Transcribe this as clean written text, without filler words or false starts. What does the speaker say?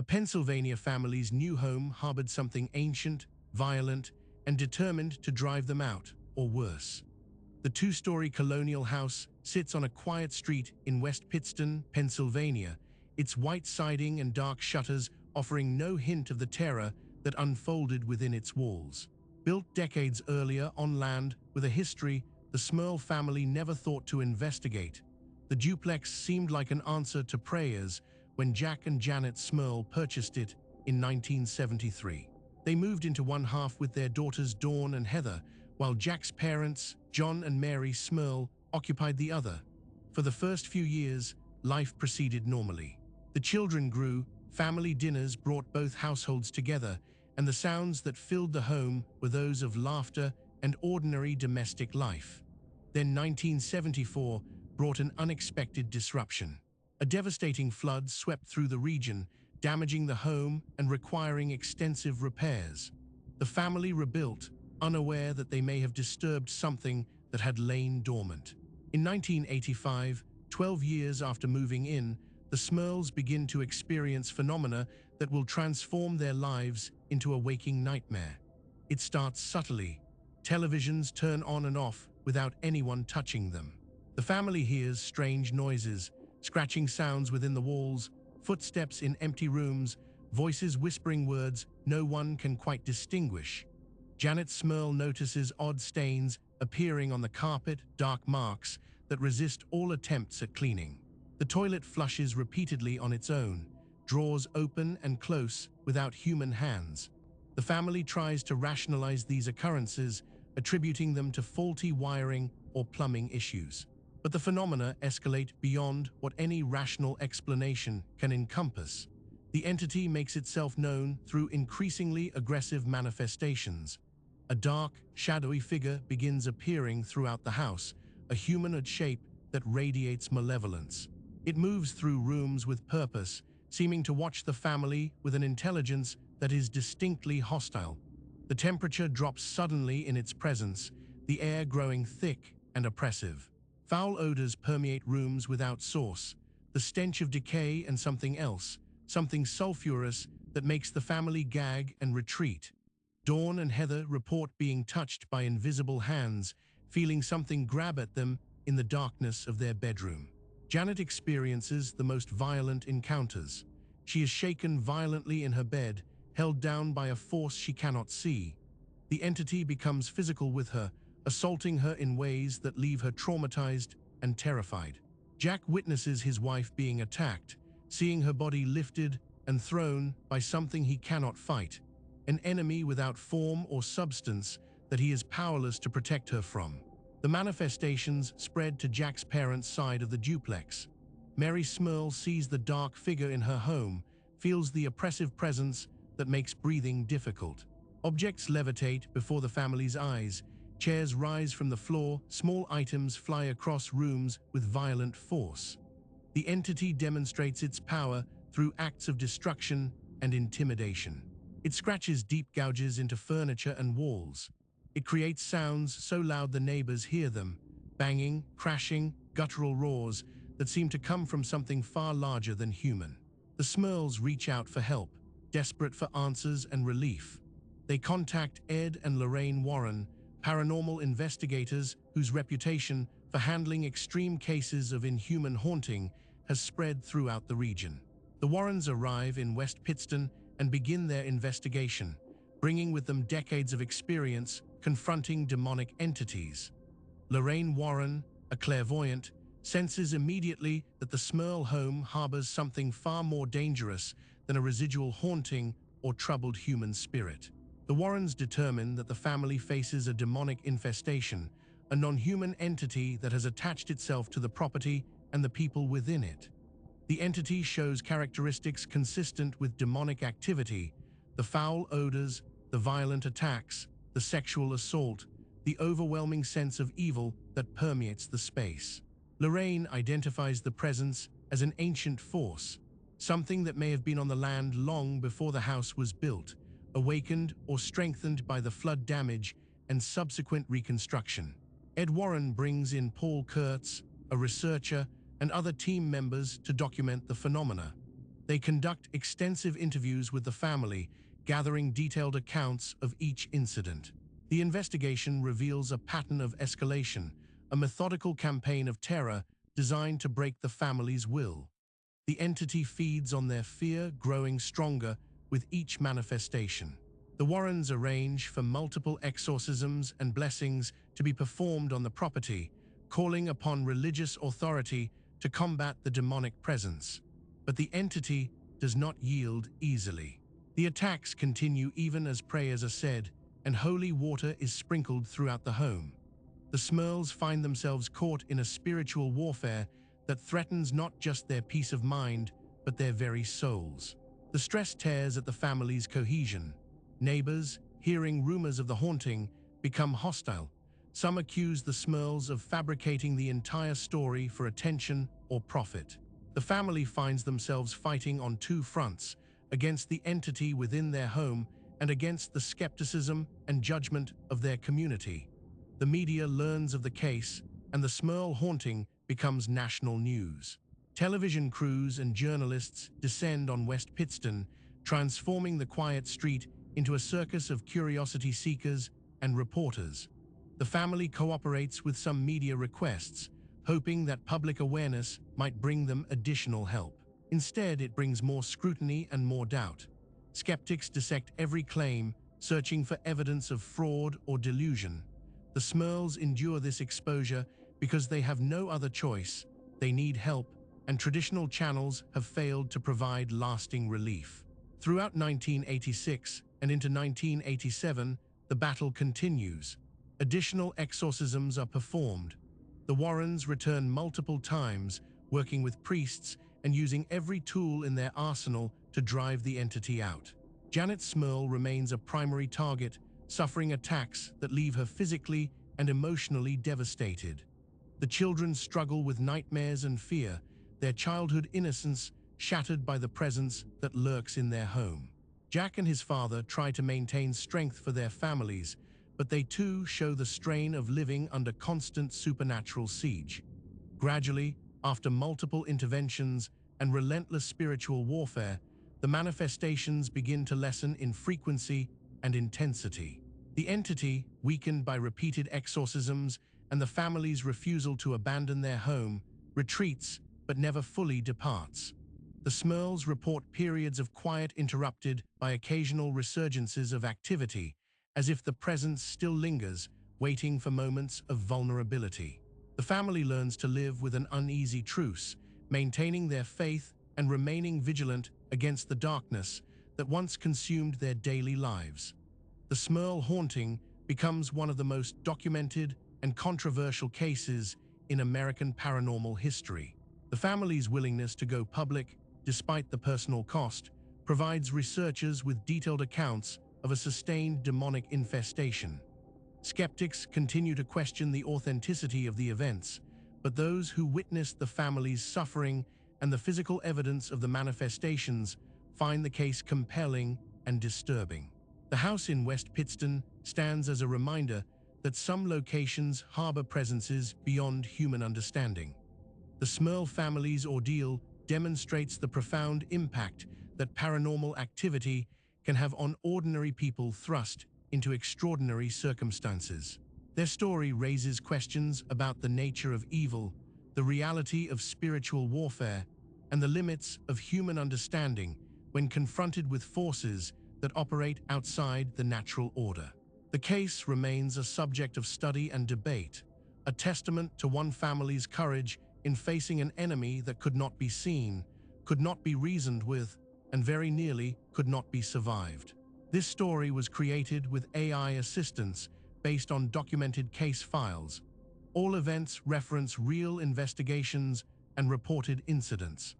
A Pennsylvania family's new home harbored something ancient, violent, and determined to drive them out, or worse. The two-story colonial house sits on a quiet street in West Pittston, Pennsylvania, its white siding and dark shutters offering no hint of the terror that unfolded within its walls. Built decades earlier on land with a history the Smurl family never thought to investigate, the duplex seemed like an answer to prayers when Jack and Janet Smurl purchased it in 1973. They moved into one half with their daughters Dawn and Heather, while Jack's parents, John and Mary Smurl, occupied the other. For the first few years, life proceeded normally. The children grew, family dinners brought both households together, and the sounds that filled the home were those of laughter and ordinary domestic life. Then 1974 brought an unexpected disruption. A devastating flood swept through the region, damaging the home and requiring extensive repairs. The family rebuilt, unaware that they may have disturbed something that had lain dormant. In 1985, 12 years after moving in, the Smurls begin to experience phenomena that will transform their lives into a waking nightmare. It starts subtly. Televisions turn on and off without anyone touching them. The family hears strange noises, scratching sounds within the walls, footsteps in empty rooms, voices whispering words no one can quite distinguish. Janet Smurl notices odd stains appearing on the carpet, dark marks that resist all attempts at cleaning. The toilet flushes repeatedly on its own, drawers open and close without human hands. The family tries to rationalize these occurrences, attributing them to faulty wiring or plumbing issues. But the phenomena escalate beyond what any rational explanation can encompass. The entity makes itself known through increasingly aggressive manifestations. A dark, shadowy figure begins appearing throughout the house, a humanoid shape that radiates malevolence. It moves through rooms with purpose, seeming to watch the family with an intelligence that is distinctly hostile. The temperature drops suddenly in its presence, the air growing thick and oppressive. Foul odors permeate rooms without source, the stench of decay and something else, something sulfurous that makes the family gag and retreat. Dawn and Heather report being touched by invisible hands, feeling something grab at them in the darkness of their bedroom. Janet experiences the most violent encounters. She is shaken violently in her bed, held down by a force she cannot see. The entity becomes physical with her, assaulting her in ways that leave her traumatized and terrified. Jack witnesses his wife being attacked, seeing her body lifted and thrown by something he cannot fight, an enemy without form or substance that he is powerless to protect her from. The manifestations spread to Jack's parents' side of the duplex. Mary Smurl sees the dark figure in her home, feels the oppressive presence that makes breathing difficult. Objects levitate before the family's eyes, chairs rise from the floor, small items fly across rooms with violent force. The entity demonstrates its power through acts of destruction and intimidation. It scratches deep gouges into furniture and walls. It creates sounds so loud the neighbors hear them, banging, crashing, guttural roars that seem to come from something far larger than human. The Smurls reach out for help, desperate for answers and relief. They contact Ed and Lorraine Warren, paranormal investigators whose reputation for handling extreme cases of inhuman haunting has spread throughout the region. The Warrens arrive in West Pittston and begin their investigation, bringing with them decades of experience confronting demonic entities. Lorraine Warren, a clairvoyant, senses immediately that the Smurl home harbors something far more dangerous than a residual haunting or troubled human spirit. The Warrens determine that the family faces a demonic infestation, a non-human entity that has attached itself to the property and the people within it. The entity shows characteristics consistent with demonic activity: the foul odors, the violent attacks, the sexual assault, the overwhelming sense of evil that permeates the space. Lorraine identifies the presence as an ancient force, something that may have been on the land long before the house was built, awakened or strengthened by the flood damage and subsequent reconstruction. Ed Warren brings in Paul Kurtz, a researcher, and other team members to document the phenomena. They conduct extensive interviews with the family, gathering detailed accounts of each incident. The investigation reveals a pattern of escalation, a methodical campaign of terror designed to break the family's will. The entity feeds on their fear, growing stronger with each manifestation. The Warrens arrange for multiple exorcisms and blessings to be performed on the property, calling upon religious authority to combat the demonic presence. But the entity does not yield easily. The attacks continue even as prayers are said, and holy water is sprinkled throughout the home. The Smurls find themselves caught in a spiritual warfare that threatens not just their peace of mind, but their very souls. The stress tears at the family's cohesion. Neighbors, hearing rumors of the haunting, become hostile. Some accuse the Smurls of fabricating the entire story for attention or profit. The family finds themselves fighting on two fronts, against the entity within their home and against the skepticism and judgment of their community. The media learns of the case, and the Smurl haunting becomes national news. Television crews and journalists descend on West Pittston, transforming the quiet street into a circus of curiosity seekers and reporters. The family cooperates with some media requests, hoping that public awareness might bring them additional help. Instead, it brings more scrutiny and more doubt. Skeptics dissect every claim, searching for evidence of fraud or delusion. The Smurls endure this exposure because they have no other choice. They need help, and traditional channels have failed to provide lasting relief. Throughout 1986 and into 1987, the battle continues. Additional exorcisms are performed. The Warrens return multiple times, working with priests and using every tool in their arsenal to drive the entity out. Janet Smurl remains a primary target, suffering attacks that leave her physically and emotionally devastated. The children struggle with nightmares and fear, their childhood innocence shattered by the presence that lurks in their home. Jack and his father try to maintain strength for their families, but they too show the strain of living under constant supernatural siege. Gradually, after multiple interventions and relentless spiritual warfare, the manifestations begin to lessen in frequency and intensity. The entity, weakened by repeated exorcisms and the family's refusal to abandon their home, retreats but never fully departs. The Smurls report periods of quiet interrupted by occasional resurgences of activity, as if the presence still lingers, waiting for moments of vulnerability. The family learns to live with an uneasy truce, maintaining their faith and remaining vigilant against the darkness that once consumed their daily lives. The Smurl haunting becomes one of the most documented and controversial cases in American paranormal history. The family's willingness to go public, despite the personal cost, provides researchers with detailed accounts of a sustained demonic infestation. Skeptics continue to question the authenticity of the events, but those who witnessed the family's suffering and the physical evidence of the manifestations find the case compelling and disturbing. The house in West Pittston stands as a reminder that some locations harbor presences beyond human understanding. The Smurl family's ordeal demonstrates the profound impact that paranormal activity can have on ordinary people thrust into extraordinary circumstances. Their story raises questions about the nature of evil, the reality of spiritual warfare, and the limits of human understanding when confronted with forces that operate outside the natural order. The case remains a subject of study and debate, a testament to one family's courage in facing an enemy that could not be seen, could not be reasoned with, and very nearly could not be survived. This story was created with AI assistance based on documented case files. All events reference real investigations and reported incidents.